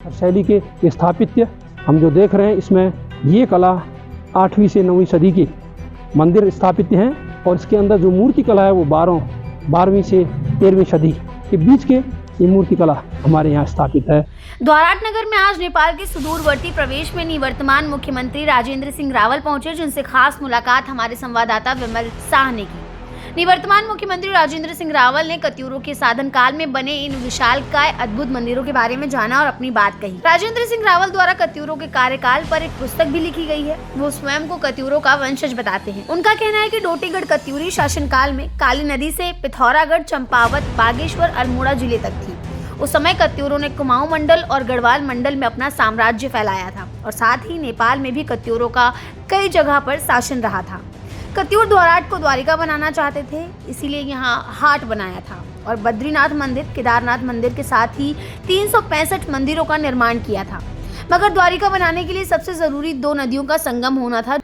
शैली के स्थापत्य हम जो देख रहे हैं, इसमें ये कला 8वीं से 9वीं सदी के मंदिर स्थापित हैं और इसके अंदर जो मूर्ति कला है वो 12वीं से 13वीं सदी के बीच के ये मूर्ति कला हमारे यहाँ स्थापित है। द्वाराट नगर में आज नेपाल के सुदूरवर्ती प्रदेश में निवर्तमान मुख्यमंत्री राजेंद्र सिंह रावल पहुंचे, जिनसे खास मुलाकात हमारे संवाददाता विमल शाह ने की। निवर्तमान मुख्यमंत्री राजेंद्र सिंह रावल ने कत्यूरों के साधन काल में बने इन विशालकाय अद्भुत मंदिरों के बारे में जाना और अपनी बात कही। राजेंद्र सिंह रावल द्वारा कत्यूरों के कार्यकाल पर एक पुस्तक भी लिखी गई है। वो स्वयं को कत्यूरों का वंशज बताते हैं। उनका कहना है कि डोटीगढ़ कत्यूरी शासनकाल में काली नदी से पिथौरागढ़, चंपावत, बागेश्वर, अल्मोड़ा जिले तक थी। उस समय कत्यूरों ने कुमाऊं मंडल और गढ़वाल मंडल में अपना साम्राज्य फैलाया था और साथ ही नेपाल में भी कत्यूरों का कई जगह पर शासन रहा था। कत्यूर द्वाराट को द्वारिका बनाना चाहते थे, इसीलिए यहाँ हाट बनाया था और बद्रीनाथ मंदिर, केदारनाथ मंदिर के साथ ही 365 मंदिरों का निर्माण किया था। मगर द्वारिका बनाने के लिए सबसे जरूरी 2 नदियों का संगम होना था,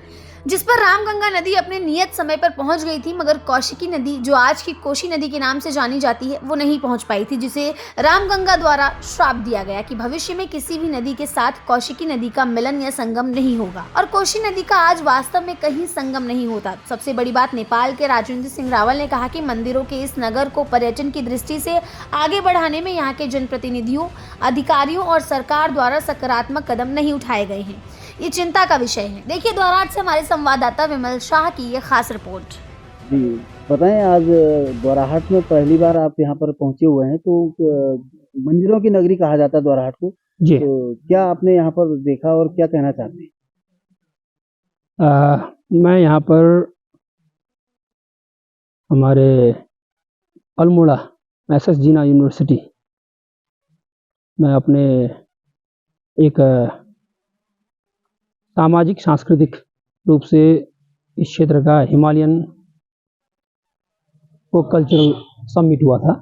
जिस पर रामगंगा नदी अपने नियत समय पर पहुंच गई थी, मगर कौशिकी नदी, जो आज की कोशी नदी के नाम से जानी जाती है, वो नहीं पहुंच पाई थी, जिसे रामगंगा द्वारा श्राप दिया गया कि भविष्य में किसी भी नदी के साथ कौशिकी नदी का मिलन या संगम नहीं होगा। और कोशी नदी का आज वास्तव में कहीं संगम नहीं होता। सबसे बड़ी बात, नेपाल के राजेंद्र सिंह रावल ने कहा कि मंदिरों के इस नगर को पर्यटन की दृष्टि से आगे बढ़ाने में यहाँ के जनप्रतिनिधियों, अधिकारियों और सरकार द्वारा सकारात्मक कदम नहीं उठाए गए हैं। ये चिंता का विषय है। देखिए द्वाराट से हमारे संवाददाता विमल शाह की ये खास रिपोर्ट। जी बताएं, आज द्वाराहाट में पहली बार आप यहाँ पर पहुंचे हुए हैं, तो मंदिरों की नगरी कहा जाता है द्वाराहाट को जी। तो क्या आपने यहाँ पर देखा और क्या कहना चाहते हैं? मैं यहाँ पर हमारे अल्मोड़ा एसएस जीना यूनिवर्सिटी में अपने एक सामाजिक सांस्कृतिक रूप से इस क्षेत्र का हिमालयन फोक कल्चरल समिट हुआ था।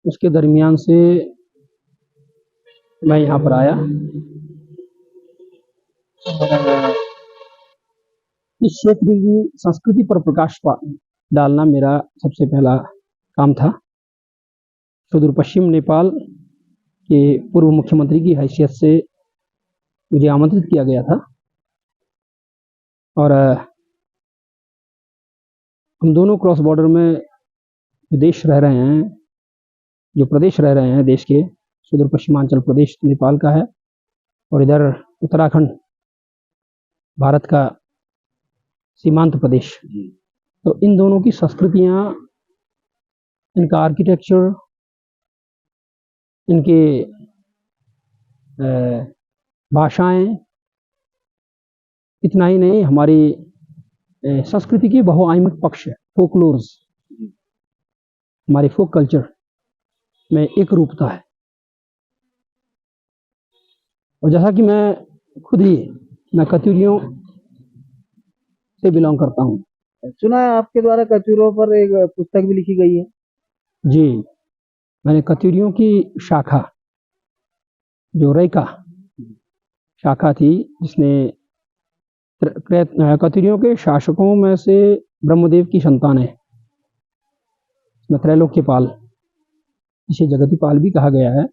उसके दरमियान से मैं यहाँ पर आया। इस क्षेत्र की संस्कृति पर प्रकाश डालना मेरा सबसे पहला काम था। सुदूर पश्चिम नेपाल के पूर्व मुख्यमंत्री की हैसियत से मुझे आमंत्रित किया गया था और हम दोनों क्रॉस बॉर्डर में जो देश रह रहे हैं, जो प्रदेश रह रहे हैं देश के, सुदूर पश्चिमांचल प्रदेश नेपाल का है और इधर उत्तराखंड भारत का सीमांत प्रदेश। तो इन दोनों की संस्कृतियाँ, इनका आर्किटेक्चर, इनके भाषाएं, इतना ही नहीं, हमारी संस्कृति की बहुआयामिक पक्ष है। फोकलोर्स, हमारे फोक कल्चर में एक रूपता है। और जैसा कि मैं कत्यूरियों से बिलोंग करता हूँ। सुना है आपके द्वारा कत्यूरों पर एक पुस्तक भी लिखी गई है? जी, मैंने कत्यूरियों की शाखा, जो रैका शाखा थी, जिसने कत्यूरियों के शासकों में से ब्रह्मदेव की संतान है, इसमें त्रैलोक्यपाल, जिसे जगतीपाल भी कहा गया है,